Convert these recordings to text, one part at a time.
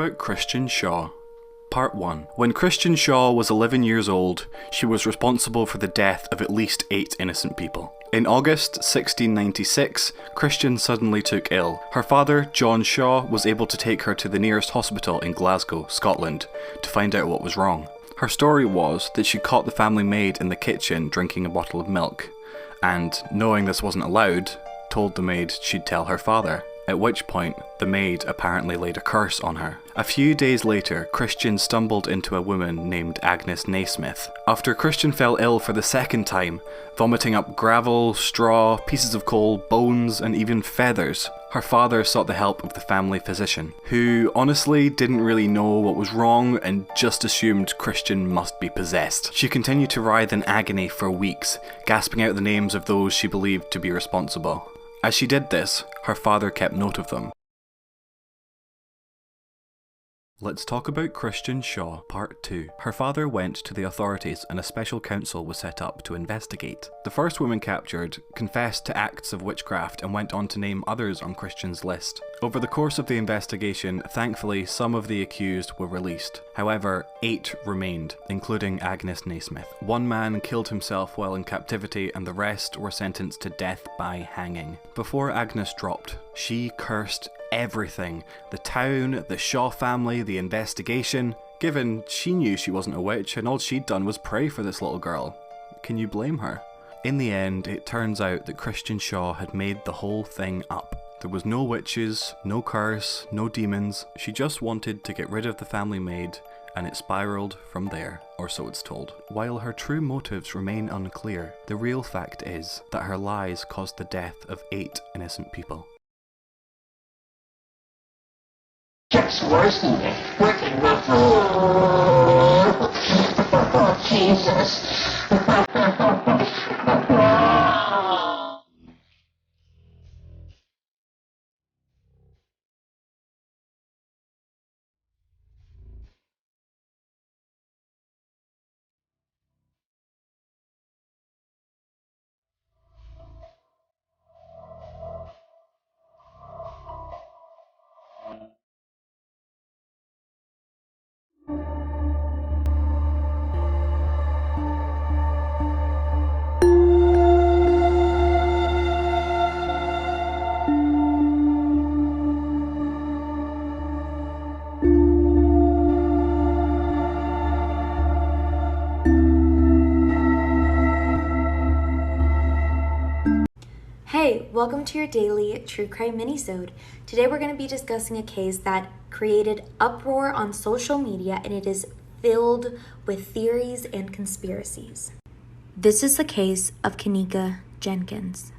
about Christian Shaw. Part 1. When Christian Shaw was 11 years old, she was responsible for the death of at least 8 innocent people. In August 1696, Christian suddenly took ill. Her father, John Shaw, was able to take her to the nearest hospital in Glasgow, Scotland, to find out what was wrong. Her story was that she caught the family maid in the kitchen drinking a bottle of milk, and, knowing this wasn't allowed, told the maid she'd tell her father. At which point, the maid apparently laid a curse on her. A few days later, Christian stumbled into a woman named Agnes Naismith. After Christian fell ill for the second time, vomiting up gravel, straw, pieces of coal, bones, and even feathers, her father sought the help of the family physician, who honestly didn't really know what was wrong and just assumed Christian must be possessed. She continued to writhe in agony for weeks, gasping out the names of those she believed to be responsible. As she did this, her father kept note of them. Let's talk about Christian Shaw, Part 2. Her father went to the authorities and a special council was set up to investigate. The first woman captured confessed to acts of witchcraft and went on to name others on Christian's list. Over the course of the investigation, thankfully some of the accused were released. However, 8 remained, including Agnes Naismith. One man killed himself while in captivity and the rest were sentenced to death by hanging. Before Agnes dropped, she cursed everything. The town, the Shaw family, the investigation. Given she knew she wasn't a witch and all she'd done was pray for this little girl. Can you blame her? In the end, it turns out that Christian Shaw had made the whole thing up. There was no witches, no curse, no demons. She just wanted to get rid of the family maid, and it spiraled from there, or so it's told. While her true motives remain unclear, the real fact is that her lies caused the death of 8 innocent people. Gets worse than this. Working with oh, Jesus. Hey, welcome to your daily True Crime Minisode. Today we're going to be discussing a case that created uproar on social media and it is filled with theories and conspiracies. This is the case of Kenneka Jenkins.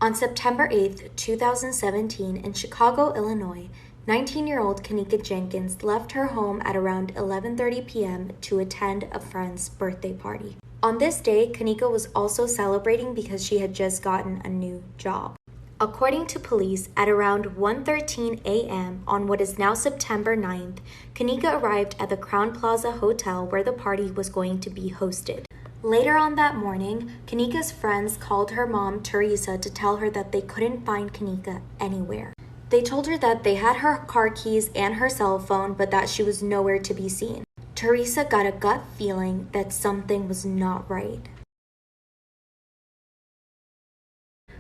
On September 8th, 2017, in Chicago, Illinois, 19-year-old Kenneka Jenkins left her home at around 11:30 p.m. to attend a friend's birthday party. On this day, Kenneka was also celebrating because she had just gotten a new job. According to police, at around 1:13 a.m. on what is now September 9th, Kenneka arrived at the Crowne Plaza Hotel where the party was going to be hosted. Later on that morning, Kenneka's friends called her mom, Teresa, to tell her that they couldn't find Kenneka anywhere. They told her that they had her car keys and her cell phone, but that she was nowhere to be seen. Teresa got a gut feeling that something was not right.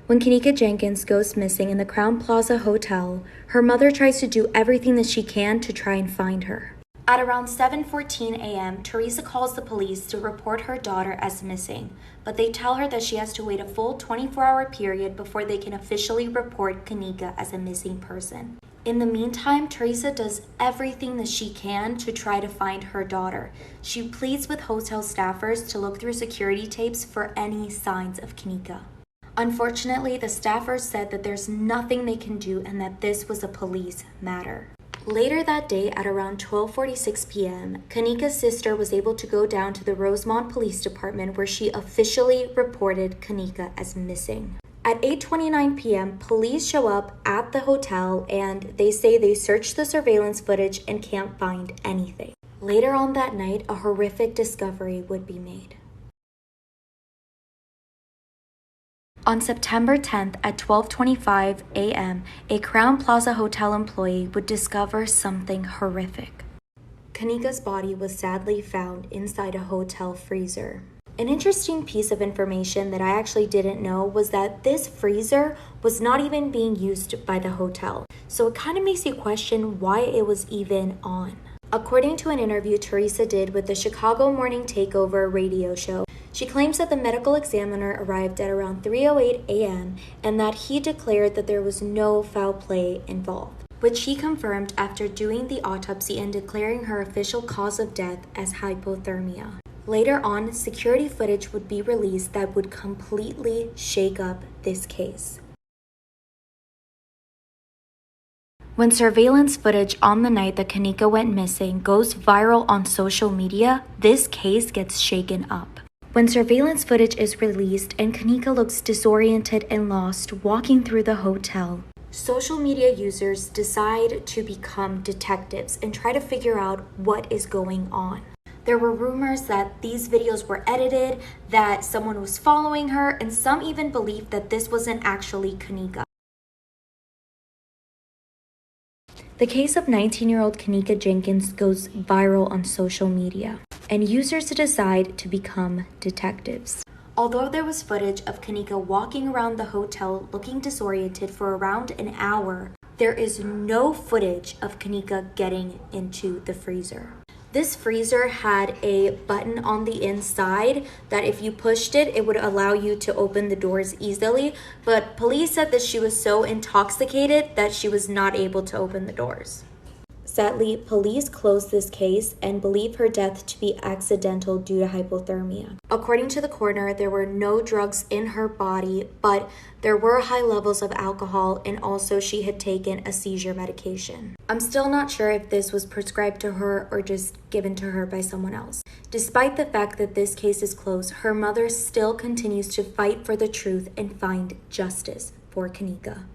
When Kenneka Jenkins goes missing in the Crowne Plaza Hotel, her mother tries to do everything that she can to try and find her. At around 7:14 a.m., Teresa calls the police to report her daughter as missing, but they tell her that she has to wait a full 24-hour period before they can officially report Kenneka as a missing person. In the meantime, Teresa does everything that she can to try to find her daughter. She pleads with hotel staffers to look through security tapes for any signs of Kenneka. Unfortunately, the staffers said that there's nothing they can do and that this was a police matter. Later that day at around 12:46 p.m., Kenneka's sister was able to go down to the Rosemont Police Department where she officially reported Kenneka as missing. At 8:29 p.m., police show up at the hotel and they say they searched the surveillance footage and can't find anything. Later on that night, a horrific discovery would be made. On September 10th at 12:25 a.m., a Crowne Plaza hotel employee would discover something horrific. Kanika's body was sadly found inside a hotel freezer. An interesting piece of information that I actually didn't know was that this freezer was not even being used by the hotel. So it kind of makes you question why it was even on. According to an interview Teresa did with the Chicago Morning Takeover radio show, she claims that the medical examiner arrived at around 3:08 a.m. and that he declared that there was no foul play involved, which he confirmed after doing the autopsy and declaring her official cause of death as hypothermia. Later on, security footage would be released that would completely shake up this case. When surveillance footage on the night that Kanika went missing goes viral on social media, this case gets shaken up. When surveillance footage is released and Kanika looks disoriented and lost walking through the hotel, social media users decide to become detectives and try to figure out what is going on. There were rumors that these videos were edited, that someone was following her, and some even believed that this wasn't actually Kanika. The case of 19-year-old Kanika Jenkins goes viral on social media, and users decide to become detectives. Although there was footage of Kanika walking around the hotel looking disoriented for around an hour, there is no footage of Kanika getting into the freezer. This freezer had a button on the inside that if you pushed it, it would allow you to open the doors easily, but police said that she was so intoxicated that she was not able to open the doors. Sadly, police closed this case and believe her death to be accidental due to hypothermia. According to the coroner, there were no drugs in her body, but there were high levels of alcohol and also she had taken a seizure medication. I'm still not sure if this was prescribed to her or just given to her by someone else. Despite the fact that this case is closed, her mother still continues to fight for the truth and find justice for Kanika.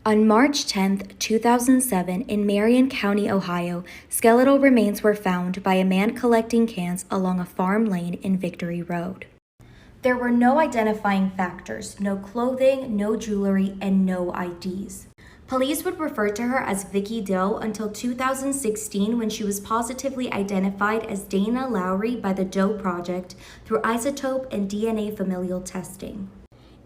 On March 10, 2007, in Marion County, Ohio, skeletal remains were found by a man collecting cans along a farm lane in Victory Road. There were no identifying factors, no clothing, no jewelry, and no IDs. Police would refer to her as Vicky Doe until 2016 when she was positively identified as Dana Lowry by the Doe Project through isotope and DNA familial testing.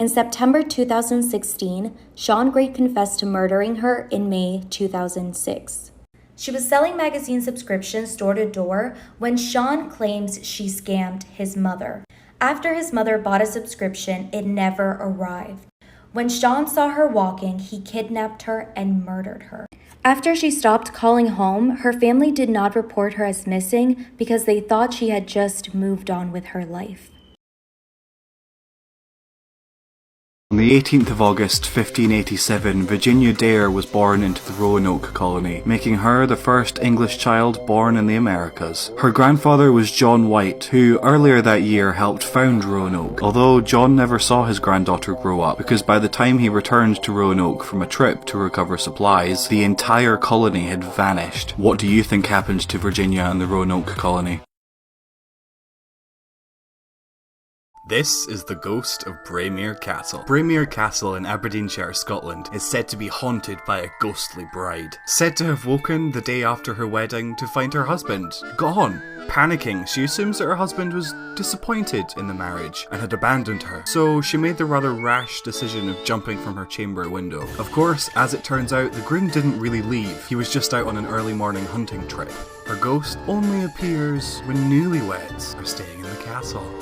In September 2016, Shawn Gray confessed to murdering her in May 2006. She was selling magazine subscriptions door to door when Shawn claims she scammed his mother. After his mother bought a subscription, it never arrived. When Shawn saw her walking, he kidnapped her and murdered her. After she stopped calling home, her family did not report her as missing because they thought she had just moved on with her life. On the 18th of August 1587, Virginia Dare was born into the Roanoke colony, making her the first English child born in the Americas. Her grandfather was John White, who earlier that year helped found Roanoke, although John never saw his granddaughter grow up, because by the time he returned to Roanoke from a trip to recover supplies, the entire colony had vanished. What do you think happened to Virginia and the Roanoke colony? This is the ghost of Braemere Castle. Braemere Castle in Aberdeenshire, Scotland is said to be haunted by a ghostly bride, said to have woken the day after her wedding to find her husband gone. Panicking, she assumes that her husband was disappointed in the marriage and had abandoned her, so she made the rather rash decision of jumping from her chamber window. Of course, as it turns out, the groom didn't really leave, he was just out on an early morning hunting trip. Her ghost only appears when newlyweds are staying in the castle.